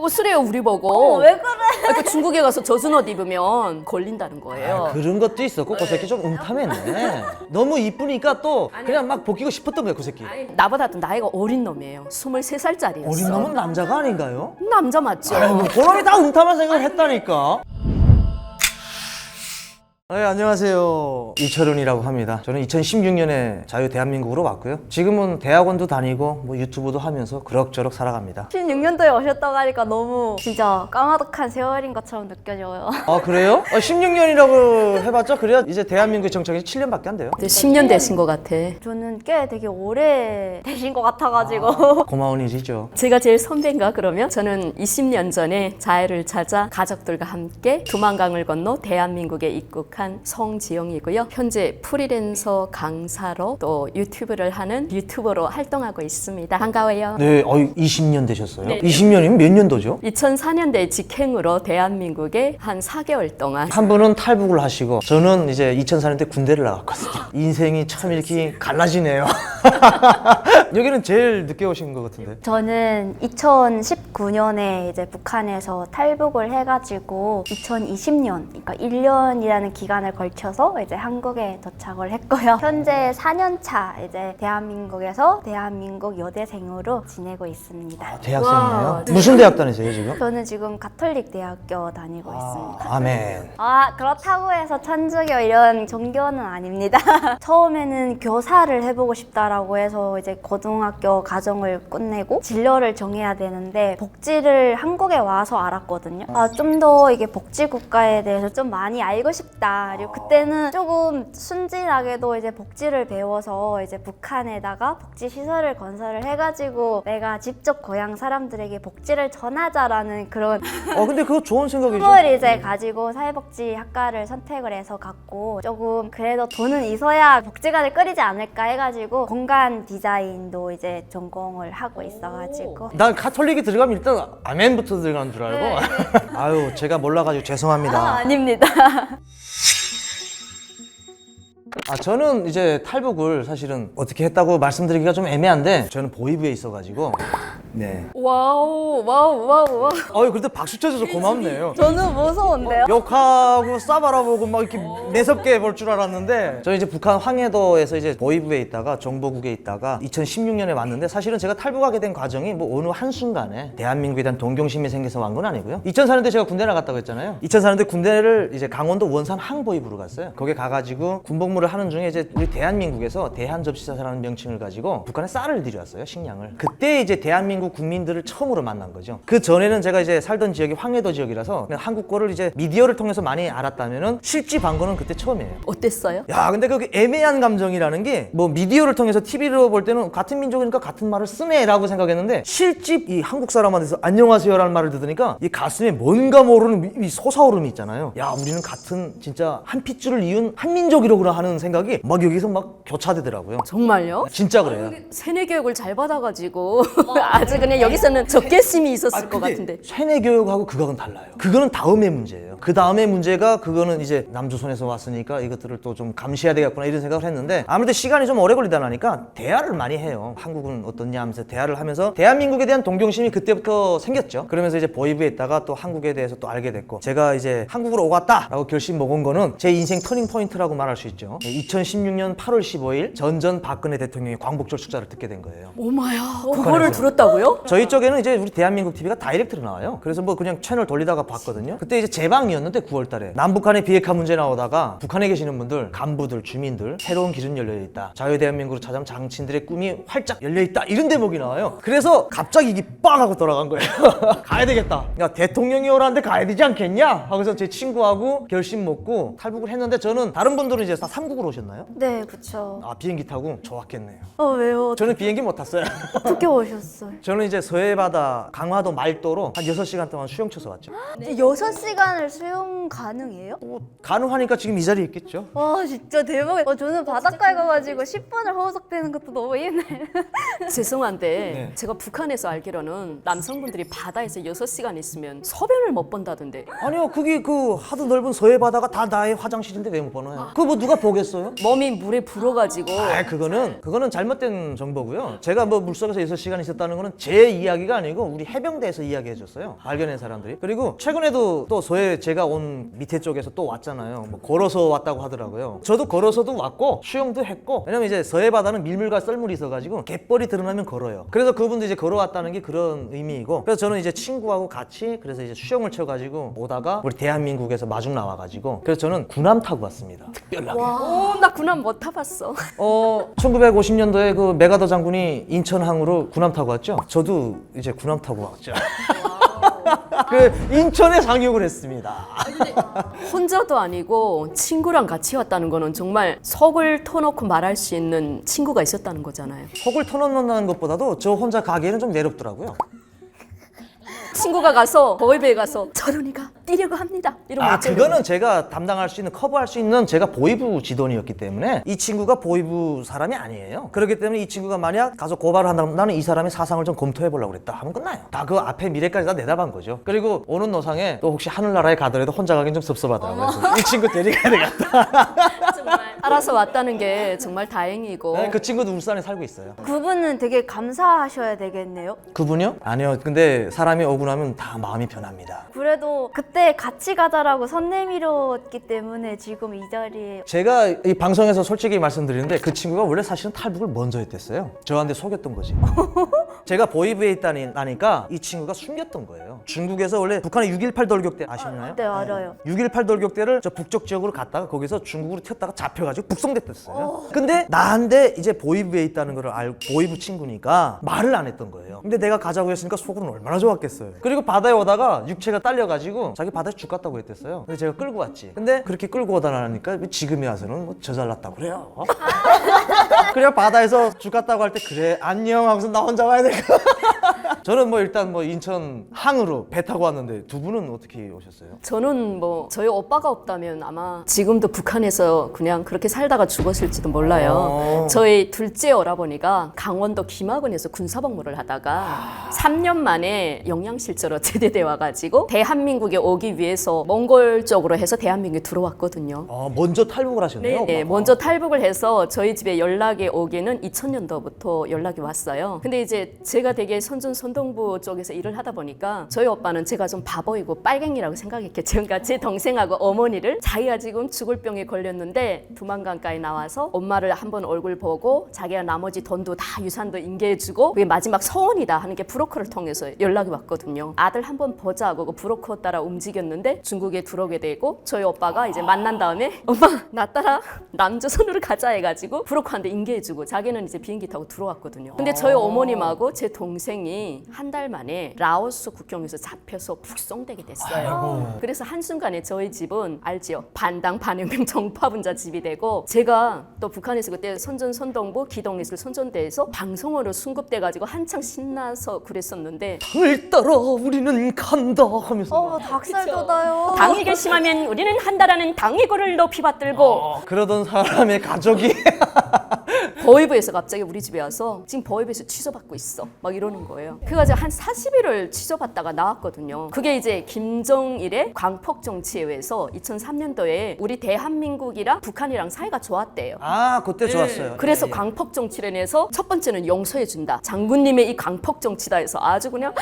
버스래요 우리 보고. 왜 그래? 그러니까 중국에 가서 젖은 옷 입으면 걸린다는 거예요. 아, 그런 것도 있었고 그 새끼 좀 음탐했네. 너무 이쁘니까 또 그냥 막 벗기고 싶었던 거야 그 새끼. 나보다도 나이가 어린 놈이에요. 23살짜리였어. 어린 놈은 남자가 아닌가요? 남자 맞죠? 아이고 그놈이 다 음탐한 생각을 했다니까. 네, 안녕하세요. 이철훈이라고 합니다. 저는 2016년에 자유 대한민국으로 왔고요. 지금은 대학원도 다니고 뭐 유튜브도 하면서 그럭저럭 살아갑니다. 16년도에 오셨다고 하니까 너무 진짜 까마득한 세월인 것처럼 느껴져요. 아 그래요? 16년이라고 해봤자 그래야 이제 대한민국의 정착이 7년밖에 안 돼요. 10년 되신 것 같아. 저는 꽤 되게 오래 되신 것 같아가지고 고마운 일이죠. 제가 제일 선배인가 그러면? 저는 20년 전에 자유를 찾아 가족들과 함께 두만강을 건너 대한민국에 입국한 성지영이고요. 현재 프리랜서 강사로 또 유튜브를 하는 유튜버로 활동하고 있습니다. 반가워요. 네, 20년 되셨어요? 네. 20년이면 몇 년도죠? 2004년대 직행으로 대한민국에 한 4개월 동안 한 분은 탈북을 하시고 저는 이제 2004년대 군대를 나갔거든요. 인생이 참 이렇게 갈라지네요. 여기는 제일 늦게 오신 것 같은데. 저는 2019년에 이제 북한에서 탈북을 해가지고 2020년, 그러니까 1년이라는 기간을 걸쳐서 이제 한국에 도착을 했고요. 현재 4년차 이제 대한민국에서 대한민국 여대생으로 지내고 있습니다. 아, 대학생이에요? 와, 네. 무슨 대학 다니세요 지금? 저는 지금 가톨릭 대학교 다니고 있습니다. 아멘. 아, 그렇다고 해서 천주교 이런 종교는 아닙니다. 처음에는 교사를 해보고 싶다라고 해서 이제 고등학교 과정을 끝내고 진로를 정해야 되는데 복지를 한국에 와서 알았거든요. 아, 좀 더 이게 복지 국가에 대해서 좀 많이 알고 싶다. 그리고 그때는 조금 순진하게도 이제 복지를 배워서 이제 북한에다가 복지 시설을 건설을 해가지고 내가 직접 고향 사람들에게 복지를 전하자라는 그런 근데 그거 좋은 생각이죠. 꿈을 이제 가지고 사회복지학과를 선택을 해서 갔고 조금 그래도 돈은 있어야 복지관을 끓이지 않을까 해가지고 공간 디자인도 이제 전공을 하고 있어가지고 난 가톨릭이 들어가면 일단 아멘부터 들어가는 줄 알고. 아유 제가 몰라가지고 죄송합니다. 아닙니다. 저는 이제 탈북을 사실은 어떻게 했다고 말씀드리기가 좀 애매한데 저는 보이부에 있어가지고 네. 와우 와우 와우 와우. 그래도 박수 쳐줘서 고맙네요. 저는 무서운데요? 욕하고 싸바라보고 막 이렇게 매섭게 볼 줄 알았는데 저는 이제 북한 황해도에서 이제 보이부에 있다가 정보국에 있다가 2016년에 왔는데 사실은 제가 탈북하게 된 과정이 뭐 어느 한순간에 대한민국에 대한 동경심이 생겨서 온 건 아니고요. 2004년대 제가 군대 나갔다고 했잖아요. 2004년대 군대를 이제 강원도 원산 항보이부로 갔어요. 거기 가가지고 군복무를 하는 중에 이제 우리 대한민국에서 대한접시사라는 명칭을 가지고 북한에 쌀을 들여왔어요. 식량을. 그때 이제 대한민국 국민들을 처음으로 만난 거죠. 그 전에는 제가 이제 살던 지역이 황해도 지역이라서 그냥 한국 거를 이제 미디어를 통해서 많이 알았다면은 실지 방거는 그때 처음이에요. 어땠어요? 야, 근데 그 애매한 감정이라는 게 뭐 미디어를 통해서 TV로 볼 때는 같은 민족이니까 같은 말을 쓰네라고 생각했는데 실집 이 한국 사람한테서 안녕하세요라는 말을 듣으니까 이 가슴에 뭔가 모르는 이 솟아오름이 있잖아요. 야, 우리는 같은 진짜 한 핏줄을 이은 한 민족이로구나 하는 생각이 막 여기서 막 교차되더라고요. 정말요? 진짜 그래요. 세뇌 교육을 잘 받아가지고 아주 그냥 여기서는 적개심이 있었을 것 근데 같은데. 세뇌 교육하고 그거는 달라요. 그거는 다음의 문제예요. 그 다음의 문제가 그거는 이제 남조선에서 왔으니까 이것들을 또 좀 감시해야 되겠구나 이런 생각을 했는데 아무래도 시간이 좀 오래 걸리다 보니까 대화를 많이 해요. 한국은 어떻냐 하면서 대화를 하면서 대한민국에 대한 동경심이 그때부터 생겼죠. 그러면서 이제 보이부에 있다가 또 한국에 대해서 또 알게 됐고 제가 이제 한국으로 오갔다라고 결심 먹은 거는 제 인생 터닝 포인트라고 말할 수 있죠. 2016년 8월 15일 전전 박근혜 대통령의 광복절 축사를 듣게 된 거예요. 오마야, 그거를 들었다고요? 저희 쪽에는 이제 우리 대한민국 TV가 다이렉트로 나와요. 그래서 뭐 그냥 채널 돌리다가 봤거든요. 그때 이제 재방이었는데 9월달에 남북한의 비핵화 문제 나오다가 북한에 계시는 분들, 간부들, 주민들 새로운 기준 열려 있다. 자유 대한민국으로 찾아온 장친들의 꿈이 활짝 열려 있다. 이런 대목이 나와요. 그래서 갑자기 이게 빡 하고 돌아간 거예요. 가야 되겠다. 야 대통령이 오라는데 가야 되지 않겠냐? 하고서 제 친구하고 결심 먹고 탈북을 했는데 저는 다른 분들은 이제 다 삼국으로 오셨나요? 네, 그쵸. 비행기 타고 좋았겠네요. 왜요? 저는 비행기 못 탔어요. 어떻게 오셨어요? 저는 이제 서해바다 강화도 말도로 한 6시간 동안 수영 쳐서 왔죠. 6시간을 수영 가능해요? 가능하니까 지금 이 자리에 있겠죠. 와, 진짜 대박이야. 저는 바닷가에 가가지고 10분을 허우적대는 것도 너무 힘들어요. 죄송한데 네. 제가 북한에서 알기로는 남성분들이 바다에서 6시간 있으면 소변을 못 본다던데. 아니요, 그게 그 하도 넓은 서해바다가 다 나의 화장실인데 왜 못 보나요? 그거 뭐 누가 보겠어요? 몸이 물에 불어가지고. 그거는 잘못된 정보고요. 제가 뭐 물속에서 6시간 있었다는 거는 제 이야기가 아니고 우리 해병대에서 이야기해줬어요. 발견한 사람들이. 그리고 최근에도 또 제가 온 밑에 쪽에서 또 왔잖아요. 뭐 걸어서 왔다고 하더라고요. 저도 걸어서도 왔고 수영도 했고, 왜냐면 이제 서해 바다는 밀물과 썰물이 있어가지고 갯벌이 드러나면 걸어요. 그래서 그분도 이제 걸어왔다는 게 그런 의미이고, 그래서 저는 이제 친구하고 같이 그래서 이제 수영을 쳐가지고 오다가 우리 대한민국에서 마중 나와가지고, 그래서 저는 군함 타고 왔습니다. 특별하게. 오, 나 군함 못 타봤어. 1950년도에 그 메가더 장군이 인천항으로 군함 타고 왔죠. 저도 이제 군함 타고 왔죠. 그 인천에 상륙을 했습니다. 혼자도 아니고 친구랑 같이 왔다는 거는 정말 속을 터놓고 말할 수 있는 친구가 있었다는 거잖아요. 속을 터놓는다는 것보다도 저 혼자 가기에는 좀 외롭더라고요. 친구가 가서 보이베에 가서 저런이가 뛰려고 합니다. 이런 거 어쩌려고. 그거는 제가 담당할 수 있는, 커버할 수 있는 제가 보이부 지도원이었기 때문에 이 친구가 보이부 사람이 아니에요. 그렇기 때문에 이 친구가 만약 가서 고발을 한다면 나는 이 사람의 사상을 좀 검토해 보려고 그랬다 하면 끝나요. 다 그 앞에 미래까지 다 내다본 거죠. 그리고 오는 노상에 또 혹시 하늘나라에 가더라도 혼자 가긴 좀 섭섭하더라고요. 그래서 이 친구 데려가야 되겠다. 정말 알아서 왔다는 게 정말 다행이고. 네, 그 친구도 울산에 살고 있어요. 그분은 되게 감사하셔야 되겠네요. 그분이요? 아니요. 근데 사람이 오고 나면 다 마음이 변합니다. 그래도 그때 같이 가자라고 선 내밀었기 때문에 지금 이 자리에. 제가 이 방송에서 솔직히 말씀드리는데 그 친구가 원래 사실은 탈북을 먼저 했댔어요. 저한테 속였던 거지. 제가 보이부에 있다니까 이 친구가 숨겼던 거예요. 중국에서 원래 북한의 6.18 돌격대 아시나요? 네, 알아요. 6.18 돌격대를 저 북쪽 지역으로 갔다가 거기서 중국으로 튀었다가 잡혀가지고 북송됐댔어요. 근데 나한테 이제 보이부에 있다는 걸 알고, 보이부 친구니까 말을 안 했던 거예요. 근데 내가 가자고 했으니까 속으로는 얼마나 좋았겠어요. 그리고 바다에 오다가 육체가 딸려가지고 자기 바다에 죽겠다고 했댔어요. 근데 제가 끌고 왔지. 근데 그렇게 끌고 오다 나니까 지금에 와서는 뭐 저 잘났다고 그래요. 그래야 바다에서 죽겠다고 할 때 그래 안녕 하고서 나 혼자 와야 될까. 저는 뭐 일단 뭐 인천 항으로 배 타고 왔는데 두 분은 어떻게 오셨어요? 저는 뭐 저희 오빠가 없다면 아마 지금도 북한에서 그냥 그렇게 살다가 죽었을지도 몰라요. 저희 둘째 오라버니가 강원도 김학원에서 군사복무를 하다가 3년 만에 영양실조로 제대돼 와가지고 대한민국에 오기 위해서 몽골 쪽으로 해서 대한민국에 들어왔거든요. 먼저 탈북을 하셨네요. 네, 오빠가. 먼저 탈북을 해서 저희 집에 연락이 오기는 2000년도부터 연락이 왔어요. 근데 이제 제가 되게 선전선동부 쪽에서 일을 하다 보니까 저희 오빠는 제가 좀 바보이고 빨갱이라고 생각했겠죠. 그러니까 제 동생하고 어머니를 자기가 지금 죽을 병에 걸렸는데 두만강가에 나와서 엄마를 한번 얼굴 보고 자기가 나머지 돈도 다 유산도 인계해주고 그게 마지막 소원이다 하는 게 브로커를 통해서 연락이 왔거든요. 아들 한번 보자고 그 브로커 따라 움직였는데 중국에 들어오게 되고 저희 오빠가 이제 만난 다음에 엄마 나 따라 남조선으로 가자 해가지고 브로커한테 인계해주고 자기는 이제 비행기 타고 들어왔거든요. 근데 저희 어머님하고 제 동생이 한 달 만에 라오스 국경에서 잡혀서 북송되게 됐어요. 그래서 한순간에 저희 집은 알지요? 반당 반혁명 정파분자 집이 되고 제가 또 북한에서 그때 선전선동부 기동예술 선전대에서 방송으로 순급돼가지고 한창 신나서 그랬었는데 당을 따라 우리는 간다 하면서 닭살 돋아요. 당이 결심하면 우리는 한다라는 당의고를 높이 받들고 그러던 사람의 가족이 보이부에서 갑자기 우리 집에 와서 지금 보이부에서 취소받고 있어 막 이러는 거예요. 그래가지고 한 40일을 취소받다가 나왔거든요. 그게 이제 김정일의 광폭 정치에 의해서 2003년도에 우리 대한민국이랑 북한이랑 사이가 좋았대요. 그때 좋았어요. 그래서 광폭 정치를 내서 첫 번째는 용서해 준다. 장군님의 이 광폭 정치다 해서 아주 그냥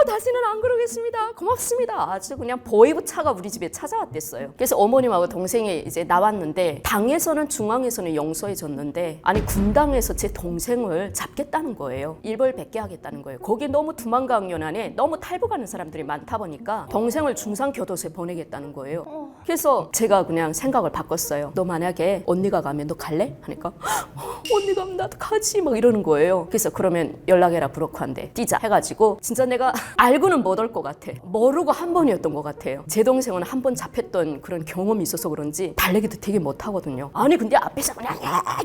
다시는 안 그러겠습니다. 고맙습니다. 아주 그냥 보이부 차가 우리 집에 찾아왔댔어요. 그래서 어머님하고 동생이 이제 나왔는데 당에서는 중앙에서는 용서해 줬는데 아니 군당에서 제 동생을 잡겠다는 거예요. 일벌 100개 하겠다는 거예요. 거기 너무 두만강연 안에 너무 탈북하는 사람들이 많다 보니까 동생을 중상교도소에 보내겠다는 거예요. 그래서 제가 그냥 생각을 바꿨어요. 너 만약에 언니가 가면 너 갈래? 하니까 언니 가면 나도 가지 막 이러는 거예요. 그래서 그러면 연락해라 브로커한테 뛰자 해가지고 진짜 내가 알고는 못 올 것 같아. 모르고 한 번이었던 것 같아요. 제 동생은 한 번 잡혔던 그런 경험이 있어서 그런지 달리기도 되게 못하거든요. 아니 근데 앞에서 그냥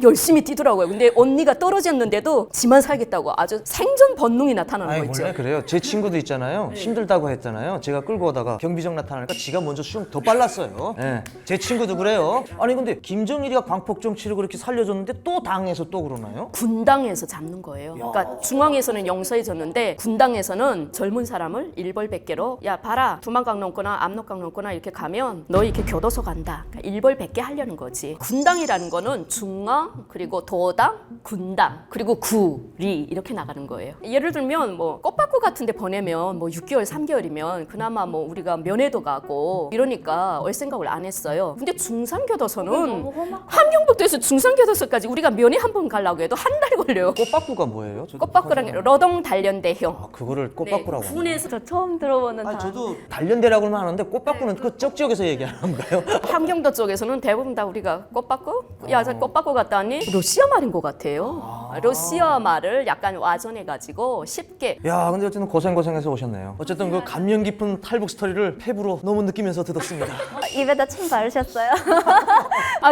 열심히 뛰더라고요. 근데 언니가 떨어졌는데도 지만 살겠다고 아주 생존 본능이 나타나는 거 있죠. 원래 그래요. 제 친구도 있잖아요. 힘들다고 했잖아요. 제가 끌고 오다가 경비정 나타나니까 지가 먼저 수영 더 빨랐어요. 있어요. 예. 제 친구도 그래요. 아니 근데 김정일이가 광폭 정치를 그렇게 살려줬는데 또 당에서 또 그러나요? 군당에서 잡는 거예요. 그러니까 중앙에서는 용서해줬는데 군당에서는 젊은 사람을 일벌백계로 야 봐라 두만강 넘거나 압록강 넘거나 이렇게 가면 너 이렇게 교도소 간다. 그러니까 일벌백계 하려는 거지. 군당이라는 거는 중앙 그리고 도당, 군당 그리고 구리 이렇게 나가는 거예요. 예를 들면 뭐 꽃바꾸 같은 데 보내면 뭐 6개월, 3개월이면 그나마 뭐 우리가 면회도 가고 이러니까 올 생각을 안 했어요. 근데 중산교도소는 함경북도에서 중산교도소까지 우리가 면회 한 번 가려고 해도 한 달 걸려요. 꽃바꾸가 뭐예요? 저도 꽃바꾸랑 노동 단련대형. 아, 그거를 꽃바꾸라고 하나요? 군에서 저 처음 들어보는 아니 단어. 저도 단련대라고는 하는데 꽃바꾸는 그쪽 지역에서 얘기하는 건가요? 함경도 쪽에서는 대부분 다 우리가 꽃바꾸? 야, 저 꽃바꾸 갔다니 러시아 말인 것 같아요. 러시아 말을 약간 와전해가지고 쉽게 야 근데 어쨌든 고생해서 오셨네요. 어쨌든 그 감명 깊은 탈북 스토리를 폐부로 너무 느끼면서 들었습니다. 입에다 침 바르셨어요?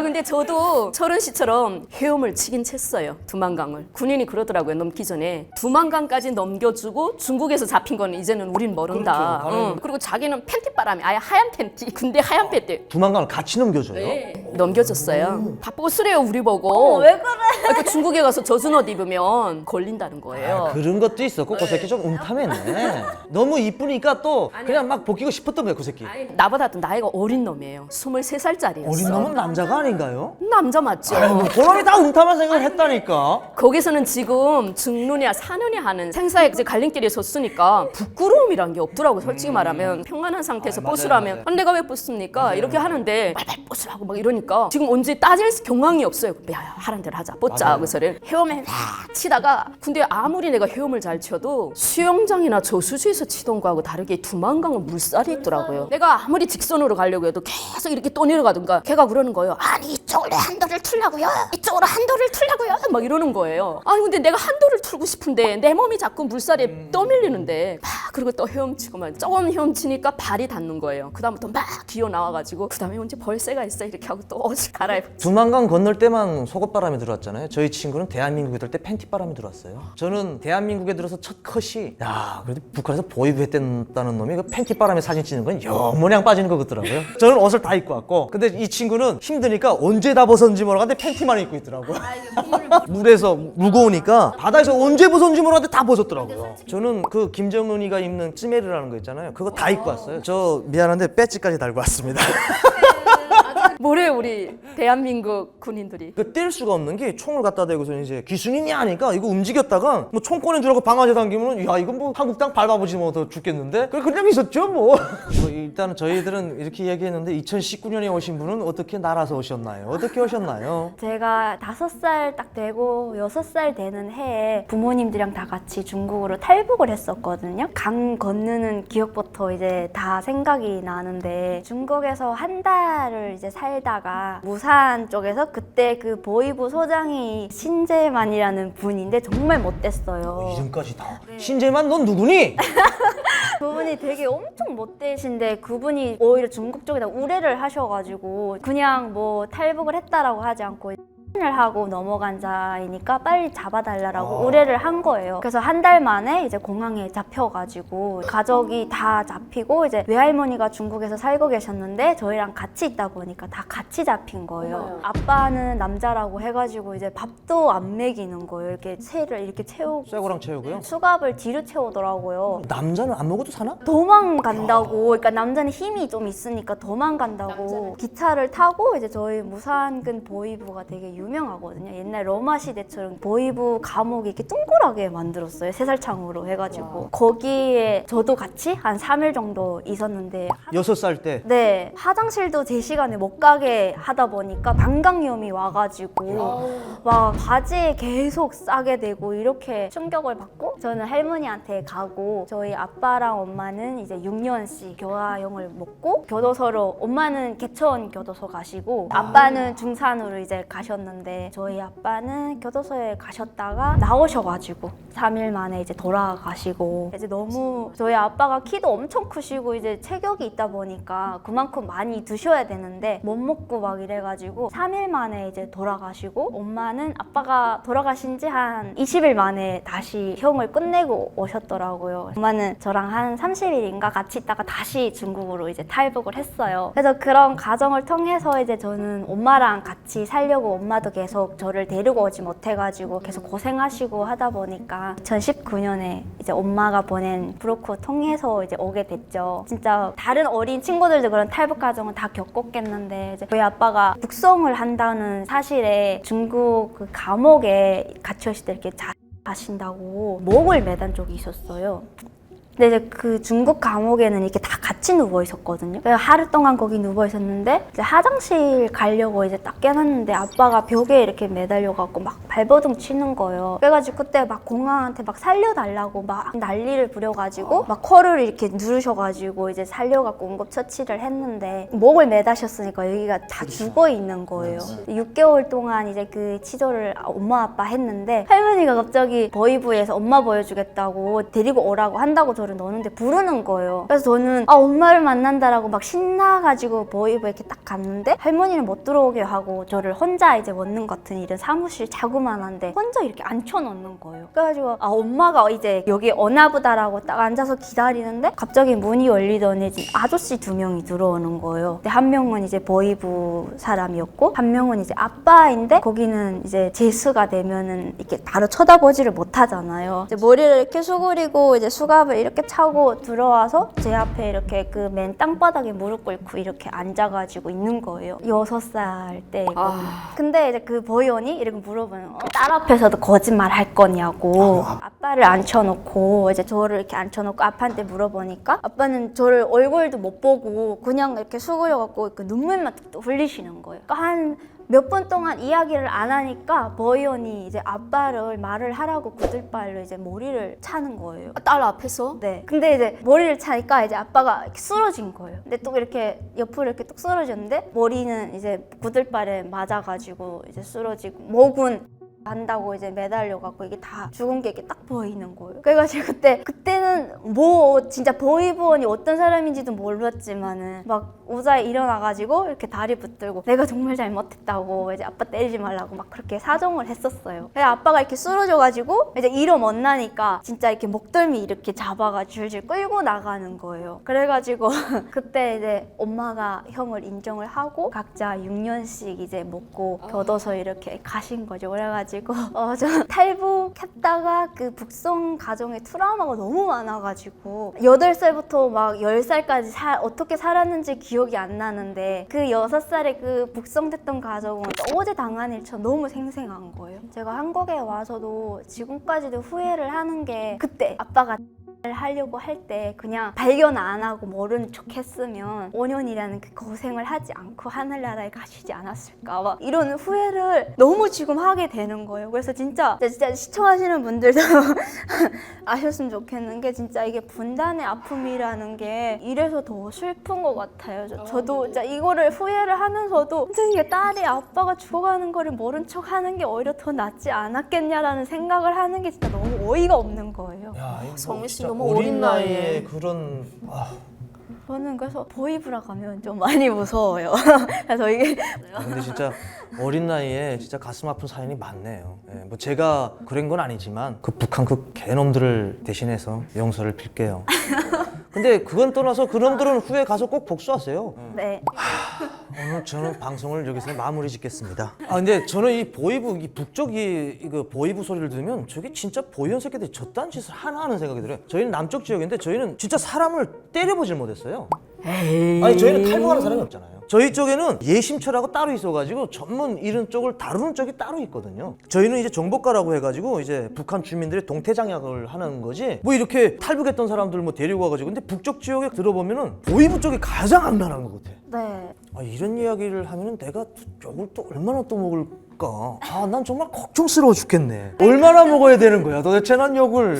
근데 저도 철은 씨처럼 헤엄을 치긴 쳤어요. 두만강을. 군인이 그러더라고요. 넘기 전에 두만강까지 넘겨주고 중국에서 잡힌 거는 이제는 우린 모른다. 그렇죠. 당연히. 그리고 자기는 팬티바람이 아예 하얀 팬티 군대 하얀 팬티 두만강을 같이 넘겨줘요? 넘겨줬어요. 바쁘고 쓰래요 우리 보고. 왜 그래? 그 중국에 가서 젖은 옷 입으면 걸린다는 거예요. 그런 것도 있었고 그 새끼 좀 음탐했네. 너무 이쁘니까 또 그냥 막 벗기고 싶었던 거예요 그 새끼. 나보다 도 나이가 어린 놈이에요. 23살짜리였어. 어린 놈은 남자가 아닌가요? 남자 맞죠? 그놈이 다 음탐한 생각을 했다니까. 거기서는 지금 중년이야 사년이야 하는 생사의 이제 갈림길에 섰으니까 부끄러움이란 게 없더라고. 솔직히 말하면 평안한 상태에서 버스를 하면 내가 왜 버스입니까? 이렇게 하는데 빨리 버스라고 막 이러니까 지금 언제 따질 경황이 없어요. 야 하란 대로 하자 뻗자. 그래서 헤엄에 막 치다가 근데 아무리 내가 헤엄을 잘 쳐도 수영장이나 저수지에서 치던 거하고 다르게 두만강은 물살이 있더라고요. 내가 아무리 직선으로 가려고 해도 계속 이렇게 또 내려가든가 걔가 그러는 거예요. 아니 이쪽으로 한도를 틀라고요? 이쪽으로 한도를 틀라고요? 막 이러는 거예요. 아니 근데 내가 한도를 틀고 싶은데 내 몸이 자꾸 물살에 떠밀리는데 막 그리고 또 헤엄치고만 조금 헤엄치니까 발이 닿는 거예요. 그다음부터 막 기어 나와가지고 그다음에 언제 벌새가 있어 이렇게 하고 또 옷을 갈아입고 두만강 건널 때만 속옷바람이 들어왔잖아요. 저희 친구는 대한민국에 들 때 팬티바람이 들어왔어요. 저는 대한민국에 들어서 첫 컷이 야 그래도 북한에서 보이브 했다는 놈이 그 팬티바람에 사진 찍는 건 영모양 빠지는 것 같더라고요. 저는 옷을 다 입고 왔고 근데 이 친구는 힘드니까 언제 다 벗었는지 모르겠는데 팬티만 입고 있더라고요. 물에서 무거우니까 바다에서 언제 벗었는지 모르겠는데 다 벗었더라고요. 저는 그 김정은이가 입는 찌메르라는 거 있잖아요. 그거 다 입고 왔어요. 저 미안한데 배지까지 달고 왔습니다. 뭐래 우리 대한민국 군인들이. 그 뗄 수가 없는 게 총을 갖다 대고서 이제 귀순이냐 하니까 이거 움직였다가 뭐 총 꺼내주라고 방아쇠 당기면 야 이건 뭐 한국 땅 밟아보지 뭐 더 죽겠는데 그냥 있었죠 뭐. 일단은 저희들은 이렇게 얘기했는데 2019년에 오신 분은 어떻게 날아서 오셨나요? 어떻게 오셨나요? 제가 5살 딱 되고 6살 되는 해에 부모님들이랑 다 같이 중국으로 탈북을 했었거든요. 강 건너는 기억부터 이제 다 생각이 나는데 중국에서 한 달을 이제 살다가 무산 쪽에서 그때 그 보이부 소장이 신재만이라는 분인데 정말 못됐어요. 이름까지 다. 신재만 넌 누구니? 그분이 되게 엄청 못되신데 그분이 오히려 중국 쪽에다 우례를 하셔가지고 그냥 뭐 탈북을 했다라고 하지 않고 을 하고 넘어간 자이니까 빨리 잡아달라고 의뢰를 한 거예요. 그래서 한 달 만에 이제 공항에 잡혀가지고 가족이 다 잡히고 이제 외할머니가 중국에서 살고 계셨는데 저희랑 같이 있다 보니까 다 같이 잡힌 거예요. 아빠는 남자라고 해가지고 이제 밥도 안 먹이는 거예요. 이렇게 새를 이렇게 채우고 쇠고랑 채우고요. 수갑을 뒤로 채우더라고요. 남자는 안 먹어도 사나? 도망간다고. 그러니까 남자는 힘이 좀 있으니까 도망간다고. 기차를 타고 이제 저희 무산근 보이부가 되게 유명하거든요. 옛날 로마 시대처럼 보이부 감옥이 이렇게 동그랗게 만들었어요. 새살창으로 해가지고. 거기에 저도 같이 한 3일 정도 있었는데 6살 때. 네, 화장실도 제 시간에 못 가게 하다 보니까 방광염이 와가지고 막 바지에 계속 싸게 되고 이렇게 충격을 받고 저는 할머니한테 가고 저희 아빠랑 엄마는 이제 6년씩 교화용을 먹고 교도소로 엄마는 개천 교도소 가시고 아빠는 중산으로 이제 가셨는데 있었는데 저희 아빠는 교도소에 가셨다가 나오셔가지고 3일 만에 이제 돌아가시고 이제 너무 저희 아빠가 키도 엄청 크시고 이제 체격이 있다 보니까 그만큼 많이 드셔야 되는데 못 먹고 막 이래가지고 3일 만에 이제 돌아가시고 엄마는 아빠가 돌아가신 지 한 20일 만에 다시 형을 끝내고 오셨더라고요. 엄마는 저랑 한 30일인가 같이 있다가 다시 중국으로 이제 탈북을 했어요. 그래서 그런 과정을 통해서 이제 저는 엄마랑 같이 살려고 엄마도 계속 저를 데리고 오지 못해가지고 계속 고생하시고 하다 보니까 2019년에 이제 엄마가 보낸 브로커 통해서 이제 오게 됐죠. 진짜 다른 어린 친구들도 그런 탈북 과정은 다 겪었겠는데 이제 저희 아빠가 북송을 한다는 사실에 중국 그 감옥에 갇혀있을 때 이렇게 자신다고 목을 매단 적이 있었어요. 근데 이제 그 중국 감옥에는 이렇게 다 같이 누워 있었거든요. 그래서 하루 동안 거기 누워 있었는데 이제 화장실 가려고 이제 딱 깨놨는데 아빠가 벽에 이렇게 매달려갖고 막 발버둥 치는 거예요. 그래가지고 그때 막 공항한테 막 살려달라고 막 난리를 부려가지고 막 코를 이렇게 누르셔가지고 이제 살려갖고 응급처치를 했는데 목을 매다셨으니까 여기가 다 죽어 있는 거예요. 6개월 동안 이제 그 치료를 엄마 아빠 했는데 할머니가 갑자기 보이부에서 엄마 보여주겠다고 데리고 오라고 한다고 저를 넣는데 부르는 거예요. 그래서 저는 엄마를 만난다라고 막 신나가지고 보이부에 이렇게 딱 갔는데 할머니는 못 들어오게 하고 저를 혼자 이제 원룸 같은 이런 사무실 자그만한데 혼자 이렇게 앉혀놓는 거예요. 그래가지고 엄마가 이제 여기 오나 보다라고 딱 앉아서 기다리는데 갑자기 문이 열리더니 아저씨 2명이 들어오는 거예요. 근데 한 명은 이제 보이부 사람이었고 한 명은 이제 아빠인데 거기는 이제 재수가 되면은 이렇게 바로 쳐다보지를 못하잖아요. 이제 머리를 이렇게 수그리고 이제 수갑을 이렇게 차고 들어와서 제 앞에 이렇게 그 맨 땅바닥에 무릎 꿇고 이렇게 앉아가지고 있는 거예요. 6살 때거든요. 근데 이제 그 보이원이 이렇게 물어보는 딸 앞에서도 거짓말 할 거냐고. 아빠를 앉혀놓고 이제 저를 이렇게 앉혀놓고 아빠한테 물어보니까 아빠는 저를 얼굴도 못 보고 그냥 이렇게 수그려갖고 이렇게 눈물만 뚝뚝 흘리시는 거예요. 그러니까 한 몇 분 동안 이야기를 안 하니까 보이원이 이제 아빠를 말을 하라고 구들발로 이제 머리를 차는 거예요. 딸 앞에서? 네. 근데 이제 머리를 차니까 이제 아빠가 이렇게 쓰러진 거예요. 근데 또 이렇게 옆으로 이렇게 뚝 쓰러졌는데 머리는 이제 구들발에 맞아가지고 이제 쓰러지고 목은 한다고 이제 매달려갖고 이게 다 죽은 게 이렇게 딱 보이는 거예요. 그래가지고 그때는 뭐 진짜 보이부원이 어떤 사람인지도 몰랐지만은 막 의자에 일어나가지고 이렇게 다리 붙들고 내가 정말 잘못했다고 이제 아빠 때리지 말라고 막 그렇게 사정을 했었어요. 그래서 아빠가 이렇게 쓰러져가지고 이제 일어 못 나니까 진짜 이렇게 목덜미 이렇게 잡아가 줄줄 끌고 나가는 거예요. 그래가지고 그때 이제 엄마가 형을 인정을 하고 각자 6년씩 이제 먹고 교도소 이렇게 가신 거죠. 그래가지고 저 탈북했다가 그 북송 가정에 트라우마가 너무 많아가지고 8살부터 막 10살까지 어떻게 살았는지 기억이 안 나는데 그 6살에 그 북송됐던 가정은 어제 당한 일처럼 너무 생생한 거예요. 제가 한국에 와서도 지금까지도 후회를 하는 게 그때 아빠가 하려고 할 때 그냥 발견 안 하고 모르는 척 했으면 5년이라는 그 고생을 하지 않고 하늘나라에 가시지 않았을까 막 이런 후회를 너무 지금 하게 되는 거예요. 그래서 진짜 시청하시는 분들도 아셨으면 좋겠는 게 진짜 이게 분단의 아픔이라는 게 이래서 더 슬픈 것 같아요. 저도 진짜 이거를 후회를 하면서도 진짜 이게 딸이 아빠가 죽어가는 거를 모른 척 하는 게 오히려 더 낫지 않았겠냐라는 생각을 하는 게 진짜 너무 어이가 없는 거예요. 야, 이거 성민 씨 진짜 너무 어린 나이에 그런 저는 그래서 보이브라 가면 좀 많이 무서워요. 그래서 이게 근데 진짜 어린 나이에 진짜 가슴 아픈 사연이 많네요. 예, 뭐 제가 그런 건 아니지만 그 북한 그 개놈들을 대신해서 용서를 빌게요. 근데 그건 떠나서 그놈들은 후에 가서 꼭 복수하세요. 네. 오늘 저는 방송을 여기서 마무리 짓겠습니다. 근데 저는 이 보이부, 이 북쪽이 이거 보이부 소리를 들으면 저게 진짜 보이원 새끼들이 저딴 짓을 하나 하는 생각이 들어요. 저희는 남쪽 지역인데 저희는 진짜 사람을 때려보질 못했어요. 아니 저희는 탈북하는 사람이 없잖아요. 저희 쪽에는 예심처라고 따로 있어가지고 전문 이런 쪽을 다루는 쪽이 따로 있거든요. 저희는 이제 정보과라고 해가지고 이제 북한 주민들의 동태장약을 하는 거지 뭐 이렇게 탈북했던 사람들 뭐 데리고 와가지고 근데 북쪽 지역에 들어보면은 보이부 쪽이 가장 악랄한 것 같아. 네. 이런 이야기를 하면은 내가 욕을 또 얼마나 또 먹을까? 난 정말 걱정스러워 죽겠네. 얼마나 먹어야 되는 거야 도대체 난 욕을.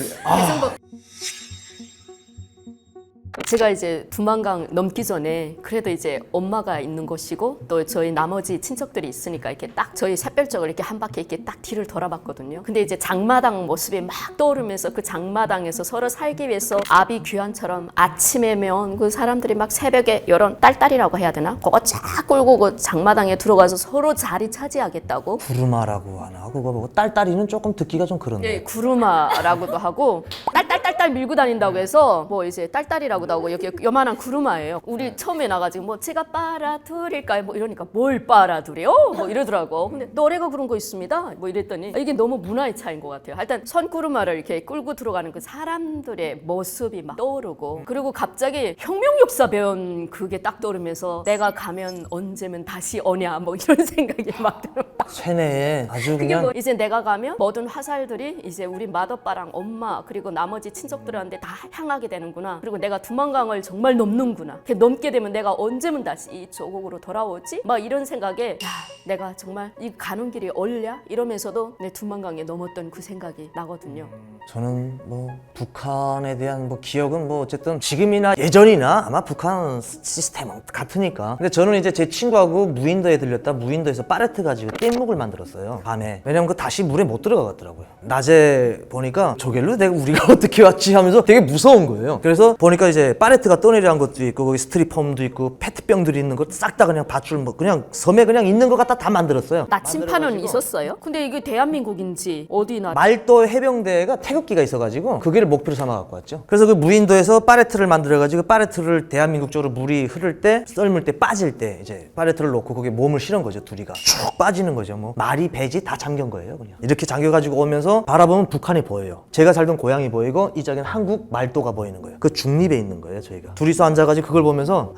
제가 이제 두만강 넘기 전에 그래도 이제 엄마가 있는 곳이고 또 저희 나머지 친척들이 있으니까 이렇게 딱 저희 샛별적으로 이렇게 한 바퀴 이렇게 딱 뒤를 돌아봤거든요. 근데 이제 장마당 모습이 막 떠오르면서 그 장마당에서 서로 살기 위해서 아비 귀환처럼 아침에면 그 사람들이 막 새벽에 이런 딸딸이라고 해야 되나? 그거 쫙 끌고 그 장마당에 들어가서 서로 자리 차지하겠다고. 구르마라고 하나? 그거 뭐 딸딸이는 조금 듣기가 좀 그런데. 예, 구루마라고도 하고 딸딸딸딸 밀고 다닌다고 해서 뭐 이제 딸딸이라고도 하고 여기 요만한 구루마예요. 우리 처음에 나가지고 뭐 제가 빨아들일까요? 뭐 이러니까 뭘 빨아들여? 뭐 이러더라고. 근데 노래가 그런 거 있습니다. 뭐 이랬더니 이게 너무 문화의 차이인 것 같아요. 일단 선구루마를 이렇게 끌고 들어가는 그 사람들의 모습이 막 떠오르고 그리고 갑자기 혁명역사 배운 그게 딱 떠오르면서 내가 가면 언제면 다시 오냐 뭐 이런 생각이 막 들어. 세뇌에 아주 그게 그냥 뭐 이제 내가 가면 모든 화살들이 이제 우리 맏오빠랑 엄마 그리고 나머지 친척들한테 다 향하게 되는구나. 그리고 내가 두만강을 정말 넘는구나. 이렇게 넘게 되면 내가 언제면 다시 이 조국으로 돌아오지? 막 이런 생각에 야 내가 정말 이 가는 길이 얼냐? 이러면서도 내 두만강에 넘었던 그 생각이 나거든요. 저는 뭐 북한에 대한 뭐 기억은 뭐 어쨌든 지금이나 예전이나 아마 북한 시스템은 같으니까. 근데 저는 이제 제 친구하고 무인도에 들렸다 무인도에서 파레트 가지고 뗏목을 만들었어요. 밤에. 왜냐면 그 다시 물에 못 들어가겠더라고요. 낮에 보니까 저길로 내가 우리가 어떻게 왔지 하면서 되게 무서운 거예요. 그래서 보니까 이제 파레트가 떠내려간 것도 있고 거기 스트리펌도 있고 페트병들이 있는 거 싹 다 그냥 밧줄 뭐 그냥 섬에 그냥 있는 것 갖다 다 만들었어요. 나침판은 있었어요? 근데 이게 대한민국인지 어디나 말도 해병대가 태극기가 있어가지고 그게를 목표로 삼아 갖고 왔죠. 그래서 그 무인도에서 파레트를 만들어가지고 파레트를 대한민국 쪽으로 물이 흐를 때 썰물 때 빠질 때 이제 파레트를 놓고 거기에 몸을 실은 거죠. 둘이가 쭉 빠지는 거죠. 뭐 말이 배지 다 잠긴 거예요. 그냥 이렇게 잠겨가지고 오면서 바라보면 북한이 보여요. 제가 살던 고향이 보이고 이쪽엔 한국 말도가 보이는 거예요. 그 중립에 있는 거예요. 저희가 둘이서 앉아가지고 그걸 보면서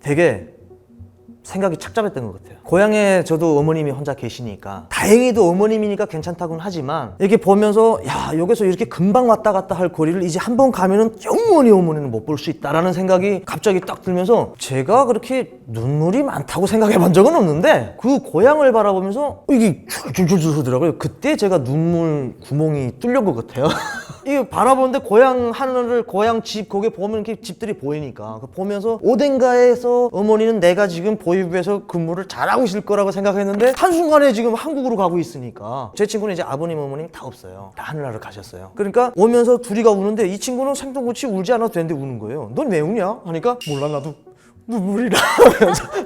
되게 생각이 착잡했던 것 같아요. 고향에 저도 어머님이 혼자 계시니까 다행히도 어머님이니까 괜찮다고는 하지만 이렇게 보면서 야 여기서 이렇게 금방 왔다 갔다 할 거리를 이제 한 번 가면은 영원히 어머니는 못 볼 수 있다라는 생각이 갑자기 딱 들면서 제가 그렇게 눈물이 많다고 생각해 본 적은 없는데 그 고향을 바라보면서 이게 줄줄줄 흐르더라고요. 그때 제가 눈물 구멍이 뚫린 것 같아요. 이게 바라보는데 고향 하늘을 고향 집 거기 보면 이렇게 집들이 보이니까 보면서 어딘가에서 어머니는 내가 지금 보이부에서 근무를 잘하고 있을 거라고 생각했는데 한순간에 지금 한국으로 가고 있으니까 제 친구는 이제 아버님 어머님 다 없어요. 다 하늘나라를 가셨어요. 그러니까 오면서 둘이가 우는데 이 친구는 생뚱같이 울지 않아도 되는데 우는 거예요. 넌 왜 우냐? 하니까 몰라 나도 눈물이 나.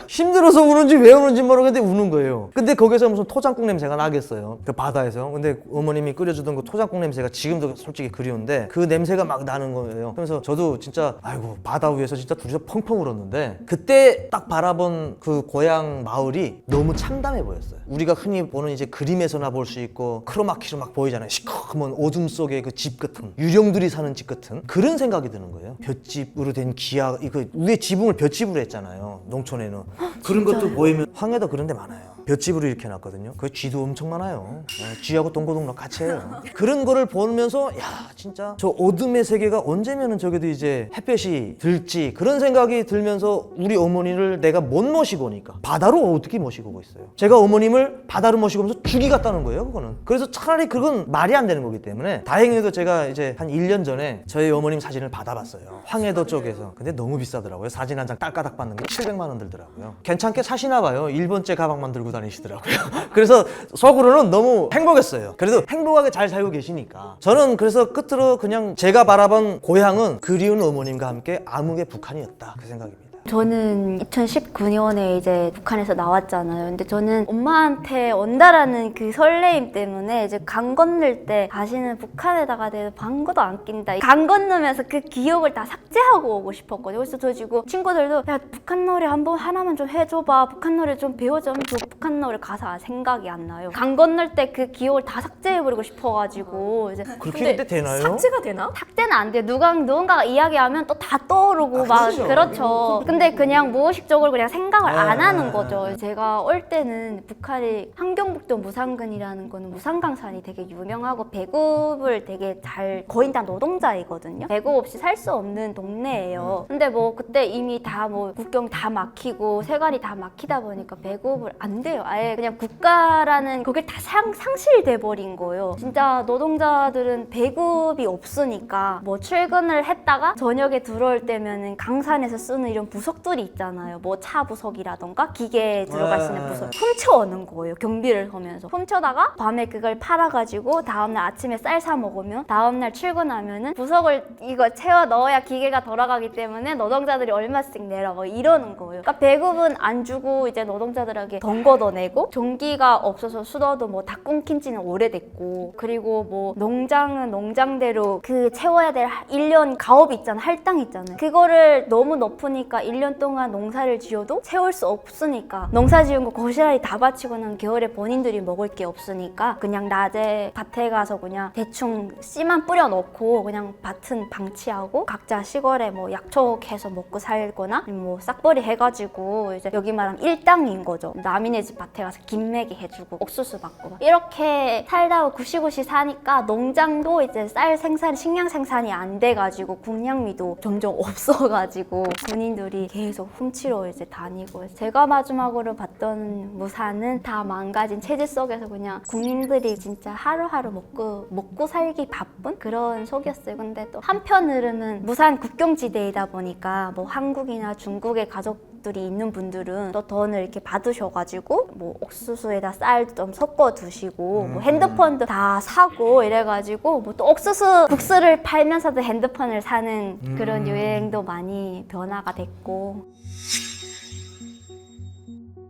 힘들어서 우는지 왜 우는지 모르겠는데 우는 거예요. 근데 거기서 무슨 토장국 냄새가 나겠어요. 그 바다에서. 근데 어머님이 끓여주던 그 토장국 냄새가 지금도 솔직히 그리운데 그 냄새가 막 나는 거예요. 그래서 저도 진짜 아이고 바다 위에서 진짜 둘이서 펑펑 울었는데 그때 딱 바라본 그 고향 마을이 너무 참담해 보였어요. 우리가 흔히 보는 이제 그림에서나 볼 수 있고 크로마키로 막 보이잖아요. 시커먼 어둠 속에 그 집 같은 유령들이 사는 집 같은 그런 생각이 드는 거예요. 볏집으로 된 기아 이거 위에 지붕을 볏집으로 했잖아요. 농촌에는 그런 것도 보이면 황해도 그런 데 많아요. 볏집으로 이렇게 해놨거든요. 그 쥐도 엄청 많아요. 쥐하고 동고동락 같이 해요. 그런 거를 보면서 야 진짜 저 어둠의 세계가 언제면은 저기도 이제 햇볕이 들지 그런 생각이 들면서 우리 어머니를 내가 못 모시고 오니까 바다로 어떻게 모시고 오고 있어요. 제가 어머님을 바다로 모시고 오면서 죽이 같다는 거예요. 그거는. 그래서 차라리 그건 말이 안 되는 거기 때문에 다행히도 제가 이제 한 1년 전에 저희 어머님 사진을 받아봤어요. 황해도 쪽에서. 근데 너무 비싸더라고요. 사진 한 장 딸까닥 받는 게 700만 원 들더라고요. 괜찮게 사시나 봐요. 일본제 가방만 들고 다니시더라고요. 그래서 속으로는 너무 행복했어요. 그래도 행복하게 잘 살고 계시니까. 저는 그래서 끝으로 그냥 제가 바라본 고향은 그리운 어머님과 함께 암흑의 북한이었다. 그 생각입니다. 저는 2019년에 이제 북한에서 나왔잖아요. 근데 저는 엄마한테 온다라는 그 설레임 때문에 이제 강 건널 때 다시는 북한에다가 내가 방구도 안 낀다. 강 건너면서 그 기억을 다 삭제하고 오고 싶었거든요. 그래서 저 지금 친구들도 야 북한 노래 한번 하나만 좀 해줘봐. 북한 노래 좀 배워줘. 저 북한 노래 가사 생각이 안 나요. 강 건널 때 그 기억을 다 삭제해버리고 싶어가지고 이제 그렇게 근데 그때 되나요? 삭제가 되나? 삭제는 안 돼요. 누군가가 이야기하면 또 다 떠오르고 막 그렇죠. 그렇죠. 근데 그냥 무의식적으로 그냥 생각을 안 하는 거죠. 제가 올 때는 북한이 함경북도 무산근이라는 거는 무산강산이 되게 유명하고 배급을 되게 잘 거의 다 노동자이거든요. 배급 없이 살 수 없는 동네예요. 근데 뭐 그때 이미 다 뭐 국경 다 막히고 세관이 다 막히다 보니까 배급을 안 돼요. 아예 그냥 국가라는 그게 다 상실돼 버린 거예요. 진짜 노동자들은 배급이 없으니까 뭐 출근을 했다가 저녁에 들어올 때면은 강산에서 쓰는 이런 부석들이 있잖아요. 뭐 차 부석이라던가 기계에 들어갈 수 있는 부석 훔쳐오는 거예요. 경비를 하면서 훔쳐다가 밤에 그걸 팔아가지고 다음날 아침에 쌀 사 먹으면 다음날 출근하면은 부석을 이거 채워 넣어야 기계가 돌아가기 때문에 노동자들이 얼마씩 내라 뭐 이러는 거예요. 그러니까 배급은 안 주고 이제 노동자들에게 던 걷어내고 전기가 없어서 수도도 뭐 다 끊긴 지는 오래됐고 그리고 뭐 농장은 농장대로 그 채워야 될 1년 가업 있잖아. 할당 있잖아요. 그거를 너무 높으니까 1년 동안 농사를 지어도 채울 수 없으니까 농사 지은 거 고스란히 다 바치고 난 겨울에 본인들이 먹을 게 없으니까 그냥 낮에 밭에 가서 그냥 대충 씨만 뿌려 넣고 그냥 밭은 방치하고 각자 시골에 뭐 약초해서 먹고 살거나 뭐 싹벌이 해가지고 이제 여기 말하면 일당인 거죠. 남이네 집 밭에 가서 김매기 해주고 옥수수 받고 이렇게 살다가 구시구시 사니까 농장도 이제 쌀 생산, 식량 생산이 안 돼가지고 국량미도 점점 없어가지고 군인들이 계속 훔치러 이제 다니고 제가 마지막으로 봤던 무산은 다 망가진 체제 속에서 그냥 국민들이 진짜 하루하루 먹고 살기 바쁜 그런 속이었어요. 근데 또 한편으로는 무산 국경지대이다 보니까 뭐 한국이나 중국의 가족들이 있는 분들은 또 돈을 이렇게 받으셔가지고 뭐 옥수수에다 쌀 좀 섞어 두시고 뭐 핸드폰도 다 사고 이래가지고 뭐 또 옥수수 국수를 팔면서도 핸드폰을 사는 그런 유행도 많이 변화가 됐고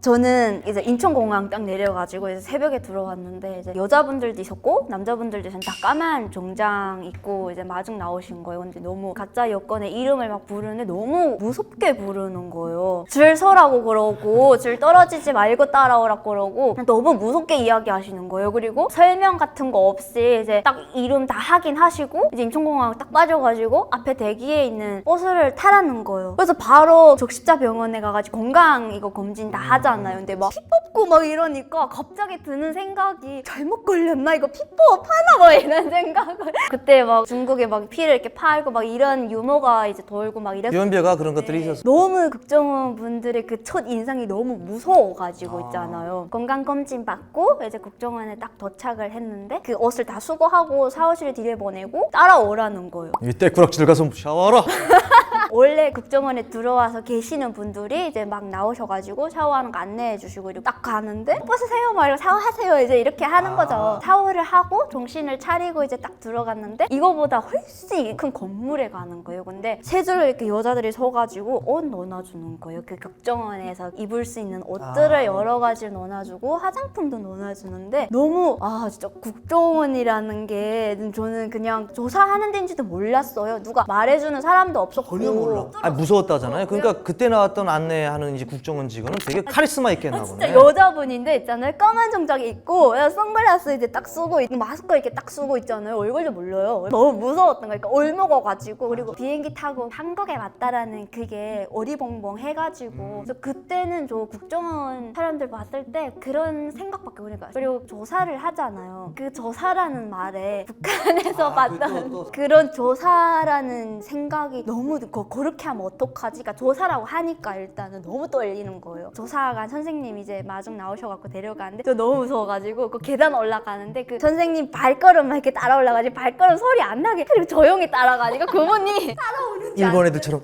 저는 이제 인천공항 딱 내려가지고 이제 새벽에 들어왔는데 이제 여자분들도 있었고 남자분들도 있었는데 다 까만 정장 입고 이제 마중 나오신 거예요. 근데 너무 가짜 여권의 이름을 막 부르는데 너무 무섭게 부르는 거예요. 줄 서라고 그러고 줄 떨어지지 말고 따라오라고 그러고 너무 무섭게 이야기하시는 거예요. 그리고 설명 같은 거 없이 이제 딱 이름 다 확인하시고 이제 인천공항 딱 빠져가지고 앞에 대기에 있는 버스를 타라는 거예요. 그래서 바로 적십자병원에 가가지고 건강 이거 검진 다 하자 않나요? 근데 막 피 뽑고 막 이러니까 갑자기 드는 생각이 잘못 걸렸나? 이거 피법 하나 뭐 이런 생각을 그때 막 중국에 막 피를 이렇게 팔고 막 이런 유머가 이제 돌고 막 이랬어요. 유언비어가 그런 것들이 있었어. 너무 국정원 분들의 그 첫 인상이 너무 무서워가지고 있잖아요. 건강검진 받고 이제 국정원에 딱 도착을 했는데 그 옷을 다 수거하고 사무실 뒤에 보내고 따라오라는 거예요. 이때 꾸락질 가서 샤워하라. 원래 국정원에 들어와서 계시는 분들이 이제 막 나오셔가지고 샤워하는 거 안내해 주시고 그리고 딱 가는데 벗으세요 막 이러고 샤워하세요 이제 이렇게 하는 거죠. 샤워를 하고 정신을 차리고 이제 딱 들어갔는데 이거보다 훨씬 큰 건물에 가는 거예요. 근데 세 줄로 이렇게 여자들이 서가지고 옷 넣어주는 거예요. 그 국정원에서 입을 수 있는 옷들을 여러 가지를 넣어주고 화장품도 넣어주는데 너무 진짜 국정원이라는 게 저는 그냥 조사하는 데인지도 몰랐어요. 누가 말해주는 사람도 없었고 전혀 몰라. 무서웠다잖아요. 그러니까 그때 나왔던 안내하는 이제 국정원 직원은 되게 카리스마 있겠나 진짜 보네. 여자분인데 있잖아요. 까만 정장 입고 선글라스 이제 딱 쓰고 마스크 이렇게 딱 쓰고 있잖아요. 얼굴도 몰라요. 너무 무서웠던 거니까 얼먹어가지고 그리고 비행기 타고 한국에 왔다라는 그게 어리벙벙 해가지고 그래서 그때는 저 국정원 사람들 봤을 때 그런 생각밖에 못 해요. 그리고 조사를 하잖아요. 그 조사라는 말에 북한에서 봤던 그런 조사라는 생각이 너무 그렇게 하면 어떡하지? 그러니까 조사라고 하니까 일단은 너무 떨리는 거예요. 조사관 선생님이 이제 마중 나오셔갖고 데려가는데 저 너무 무서워가지고 그 계단 올라가는데 그 선생님 발걸음만 이렇게 따라 올라가지 발걸음 소리 안 나게 그리고 조용히 따라가니까 그분이 따라오는지 일본 애들처럼.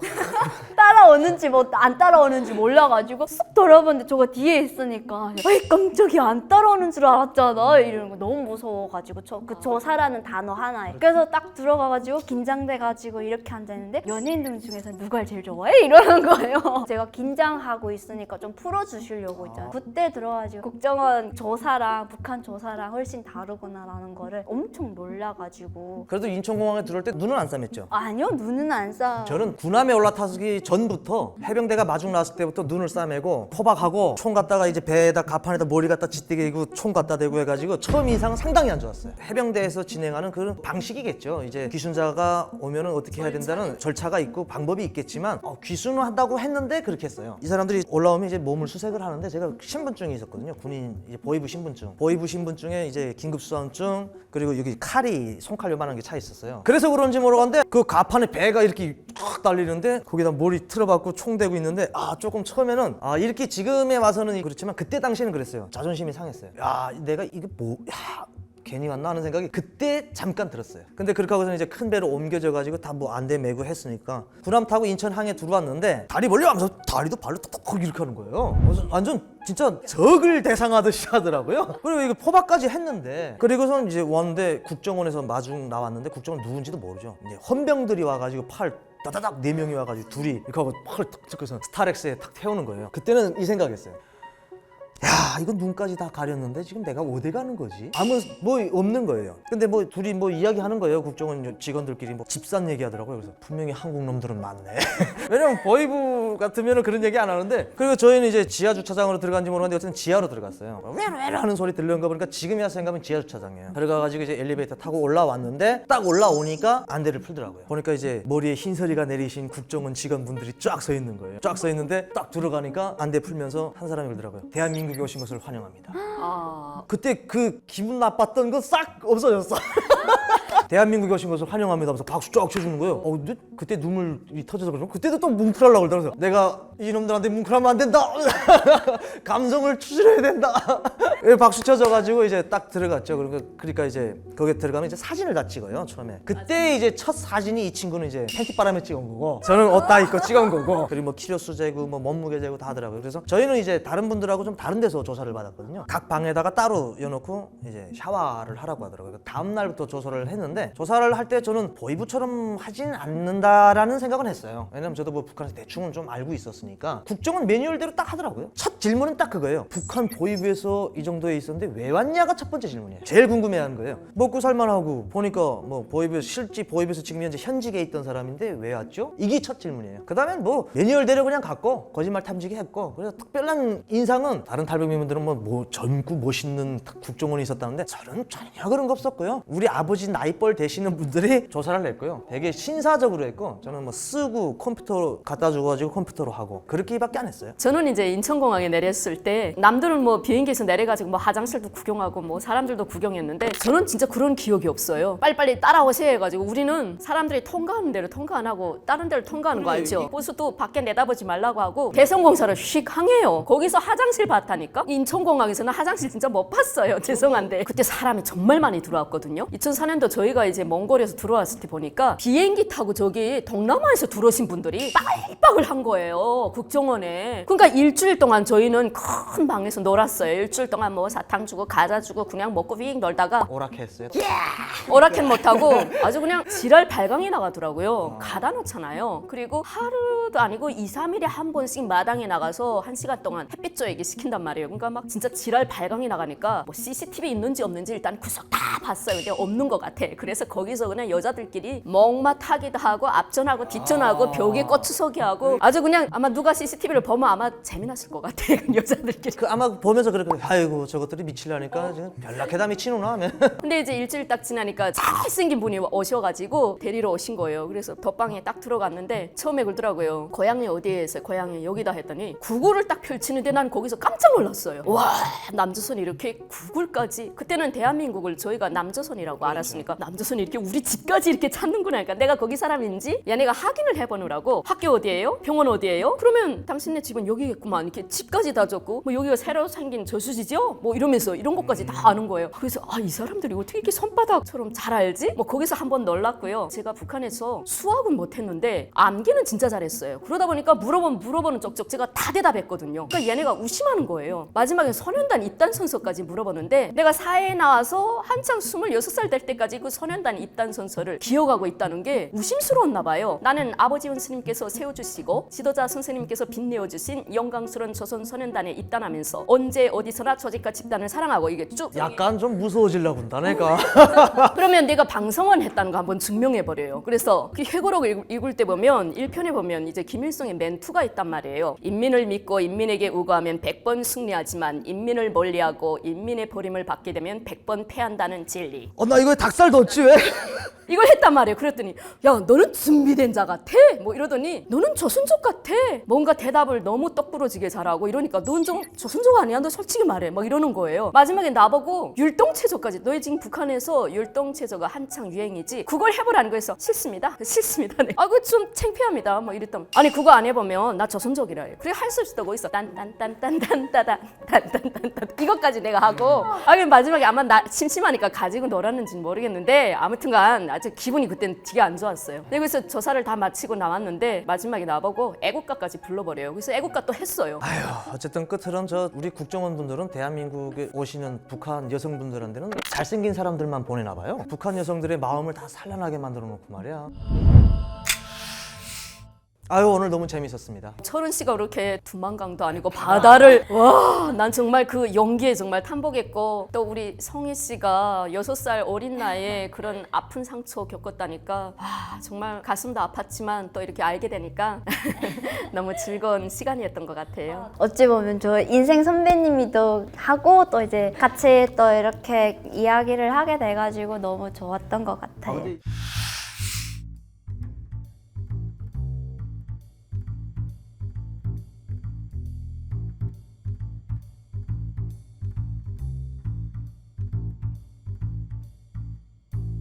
따라오는지 뭐 안 따라오는지 몰라가지고 쑥 돌아보는데 저거 뒤에 있으니까 아이 깜짝이야 안 따라오는 줄 알았잖아 이러는 거 너무 무서워가지고 그 조사라는 단어 하나에 그래서 딱 들어가가지고 긴장돼가지고 이렇게 앉아있는데 연예인들 중에서 누가 제일 좋아해? 이러는 거예요. 제가 긴장하고 있으니까 좀 풀어주시려고 있잖아요. 그때 들어가지고 국정원 조사랑 북한 조사랑 훨씬 다르구나라는 거를 엄청 놀라가지고 그래도 인천공항에 들어올 때 눈은 안 싸맸죠. 아니요 눈은 안 싸. 저는 군함에 올라타기 전부터 전부터 해병대가 마중 나왔을 때부터 눈을 싸매고 포박하고 총 갖다가 이제 배에다 가판에다 머리 갖다 짓대기고 총 갖다 대고 해가지고 처음 인상은 상당히 안 좋았어요. 해병대에서 진행하는 그런 방식이겠죠. 이제 귀순자가 오면은 어떻게 해야 된다는 절차가 있고 방법이 있겠지만 귀순을 한다고 했는데 그렇게 했어요. 이 사람들이 올라오면 이제 몸을 수색을 하는데 제가 신분증이 있었거든요. 군인 이제 보이부 신분증에 이제 긴급수상증 그리고 여기 칼이 손칼 요만한 게 차 있었어요. 그래서 그런지 모르겠는데 그 가판에 배가 이렇게 쫙 달리는데 거기다 머리 틀어박고 총 대고 있는데 조금 처음에는 이렇게 지금에 와서는 그렇지만 그때 당시에는 그랬어요. 자존심이 상했어요. 내가 이게 괜히 왔나 하는 생각이 그때 잠깐 들었어요. 근데 그렇게 하고서 이제 큰 배로 옮겨져 가지고 다 뭐 안대 메고 했으니까 군함 타고 인천 항에 들어왔는데 다리 벌려가면서 다리도 발로 톡톡 이렇게 하는 거예요. 완전 진짜 적을 대상하듯이 하더라고요. 그리고 이거 포박까지 했는데 그리고선 이제 왔는데 국정원에서 마중 나왔는데 국정원 누군지도 모르죠. 이제 헌병들이 와가지고 팔 따다닥 4명이 와가지고 둘이 이렇게 하고 팔을 탁 뜯고서 스타렉스에 탁 태우는 거예요. 그때는 이 생각했어요. 야, 이거 눈까지 다 가렸는데 지금 내가 어디 가는 거지? 아무 뭐 없는 거예요. 근데 뭐 둘이 뭐 이야기하는 거예요. 국정원 직원들끼리 뭐 집산 얘기하더라고요. 그래서 분명히 한국 놈들은 많네. 왜냐면 보이부 같으면 그런 얘기 안 하는데 그리고 저희는 이제 지하 주차장으로 들어간지 모르는데 어쨌든 지하로 들어갔어요. 왜로 하는 소리 들려온 거 보니까 지금이야 생각하면 지하 주차장이에요. 들어가가지고 이제 엘리베이터 타고 올라왔는데 딱 올라오니까 안대를 풀더라고요. 보니까 이제 머리에 흰서리가 내리신 국정원 직원분들이 쫙 서 있는 거예요. 쫙 서 있는데 딱 들어가니까 안대 풀면서 한 사람이 그러더라고요. 대한민국에 오신 것을 환영합니다. 그때 그 기분 나빴던 거 싹 없어졌어. 대한민국에 오신 것을 환영합니다 하면서 박수 쫙 쳐주는 거예요. 근데 그때 눈물이 터져서 그러면 그때도 또 뭉클하려고 그러더라고요. 내가 이놈들한테 뭉클하면 안 된다. 감성을 추스려야 된다. 박수 쳐줘가지고 이제 딱 들어갔죠. 그러니까 이제 거기에 들어가면 이제 사진을 다 찍어요. 처음에 그때 이제 첫 사진이 이 친구는 이제 팬티바람에 찍은 거고 저는 옷 다 입고 찍은 거고 그리고 뭐 키로수 재고 뭐 몸무게 재고 다 하더라고요. 그래서 저희는 이제 다른 분들하고 좀 다른 데서 조사를 받았거든요. 각 방에다가 따로 여놓고 이제 샤워를 하라고 하더라고요. 다음 날부터 조사를 했는데 조사를 할 때 저는 보이부처럼 하진 않는다라는 생각은 했어요. 왜냐면 저도 뭐 북한에서 대충은 좀 알고 있었으니까 국정원 매뉴얼대로 딱 하더라고요. 첫 질문은 딱 그거예요. 북한 보이부에서 이 정도에 있었는데 왜 왔냐가 첫 번째 질문이에요. 제일 궁금해하는 거예요. 먹고 살만하고 보니까 뭐 보이부에서 실제 보이부에서 지금 현재 현직에 있던 사람인데 왜 왔죠? 이게 첫 질문이에요. 그 다음엔 뭐 매뉴얼대로 그냥 갔고 거짓말 탐지기 했고 그래서 특별한 인상은 다른 탈북민분들은 뭐 젊고 멋있는 국정원이 있었다는데 저는 전혀 그런 거 없었고요. 우리 아버지 나이뻘 되시는 분들이 조사를 냈고요. 되게 신사적으로 했고 저는 뭐 쓰고 컴퓨터 갖다 줘가지고 컴퓨터로 하고 그렇게밖에 안 했어요. 저는 이제 인천공항에 내렸을 때 남들은 뭐 비행기에서 내려가지고 뭐 화장실도 구경하고 뭐 사람들도 구경했는데 저는 진짜 그런 기억이 없어요. 빨리빨리 따라오세요 해가지고 우리는 사람들이 통과하는 대로 통과 안 하고 다른 데를 통과하는 거 알죠? 버스도 밖에 내다보지 말라고 하고 대성공사를 휙 항해요. 거기서 화장실 봤다니까? 인천공항에서는 화장실 진짜 못 봤어요. 죄송한데 그때 사람이 정말 많이 들어왔거든요. 2004년도 저희가 이제 몽골에서 들어왔을 때 보니까 비행기 타고 저기 동남아에서 들어오신 분들이 빠글빠글 한 거예요. 국정원에. 그러니까 일주일 동안 저희는 큰 방에서 놀았어요. 일주일 동안 뭐 사탕 주고 과자 주고 그냥 먹고 휙 놀다가 오락했어요. 오락캔 못하고 아주 그냥 지랄 발광이 나가더라고요. 가다 놓잖아요. 그리고 하루도 아니고 2, 3일에 한 번씩 마당에 나가서 1시간 동안 햇빛 쬐기 시킨단 말이에요. 그러니까 막 진짜 지랄 발광이 나가니까 뭐 CCTV 있는지 없는지 일단 구석 다 봤어요. 근데 없는 것 같아. 그래서 거기서 그냥 여자들끼리 먹맛하기도 하고 앞전하고 뒷전하고 벽에 꼬투서기 하고 아주 그냥 아마 누가 CCTV를 보면 아마 재미났을 것 같아. 여자들끼리. 아마 보면서 그렇게 아이고 저것들이 미치려니까 지금 별나게다 미치노나 하면 근데 이제 일주일 딱 지나니까 잘생긴 분이 오셔가지고 데리러 오신 거예요. 그래서 덧방에 딱 들어갔는데 처음에 그러더라고요. 고향이 어디에 있어요? 고향이 여기다 했더니 구글을 딱 펼치는데 난 거기서 깜짝 놀랐어요. 와, 남조선이 이렇게 구글까지. 그때는 대한민국을 저희가 남조선이라고 알았으니까 남조선이 이렇게 우리 집까지 이렇게 찾는구나. 그러니까 내가 거기 사람인지 얘네가 확인을 해보느라고 학교 어디예요? 병원 어디예요? 그러면 당신네 집은 여기겠구만. 이렇게 집까지 다 적고 뭐 여기가 새로 생긴 저수지죠? 뭐 이러면서 이런 것까지 다 아는 거예요. 그래서 이 사람들이 어떻게 이렇게 손바닥처럼 잘 알지? 뭐 거기서 한번 놀랐고요. 제가 북한에서 수학은 못했는데 암기는 진짜 잘했어요. 그러다 보니까 물어보는 쪽쪽 제가 다 대답했거든요. 그러니까 얘네가 의심하는 거예요. 마지막에 소년단 입단 선서까지 물어보는데 내가 사회에 나와서 한창 26살 될 때까지 그 소년단 입단 선서를 기억하고 있다는 게 의심스러웠나 봐요. 나는 아버지 원스님께서 세워주시고 지도자 선생님 선생님께서 빛내어주신 영광스러운 조선소년단에 입단하면서 언제 어디서나 조직과 집단을 사랑하고 이게 쭉 약간 좀 무서워지려고 한다니까. 그러면 내가 방성원 했다는 거 한번 증명해버려요. 그래서 그 회고록 읽을 때 보면 1편에 보면 이제 김일성의 멘투가 있단 말이에요. 인민을 믿고 인민에게 우거하면 100번 승리하지만 인민을 멀리하고 인민의 버림을 받게 되면 100번 패한다는 진리. 나 이거에 닭살 뒀지 왜? 이걸 했단 말이에요. 그랬더니 야 너는 준비된 자 같아? 뭐 이러더니 너는 조선족 같아? 뭔가 대답을 너무 똑부러지게 잘하고 이러니까 넌 좀 조선족 아니야? 너 솔직히 말해. 막 이러는 거예요. 마지막에 나보고 율동체조까지 너희 지금 북한에서 율동체조가 한창 유행이지 그걸 해보라는 거에서 싫습니다. 싫습니다. 네. 아 그거 좀 창피합니다. 뭐 이랬더니 아니 그거 안 해보면 나 조선족이라 해요. 그래 할 수 있다고 있어. 딴딴딴딴딴따단 딴딴딴딴 이것까지 내가 하고 마지막에 아마 나 심심하니까 가지고 놀았는지는 모르겠는데 아무튼간 아주 기분이 그땐 되게 안 좋았어요. 그래서 조사를 다 마치고 나왔는데 마지막에 나보고 애국가까지 불러버려요. 그래서 애국가 또 했어요. 아휴, 어쨌든 끝으로는 우리 국정원분들은 대한민국에 오시는 북한 여성분들한테는 잘생긴 사람들만 보내나 봐요. 북한 여성들의 마음을 다 산란하게 만들어 놓고 말이야. 아유, 오늘 너무 재밌었습니다. 철은 씨가 그렇게 두만강도 아니고 바다를 와, 난 정말 그 연기에 정말 탐복했고 또 우리 성희 씨가 6살 어린 나이에 그런 아픈 상처 겪었다니까 와, 정말 가슴도 아팠지만 또 이렇게 알게 되니까 너무 즐거운 시간이었던 것 같아요. 어찌 보면 저 인생 선배님이도 하고 또 이제 같이 또 이렇게 이야기를 하게 돼가지고 너무 좋았던 것 같아요.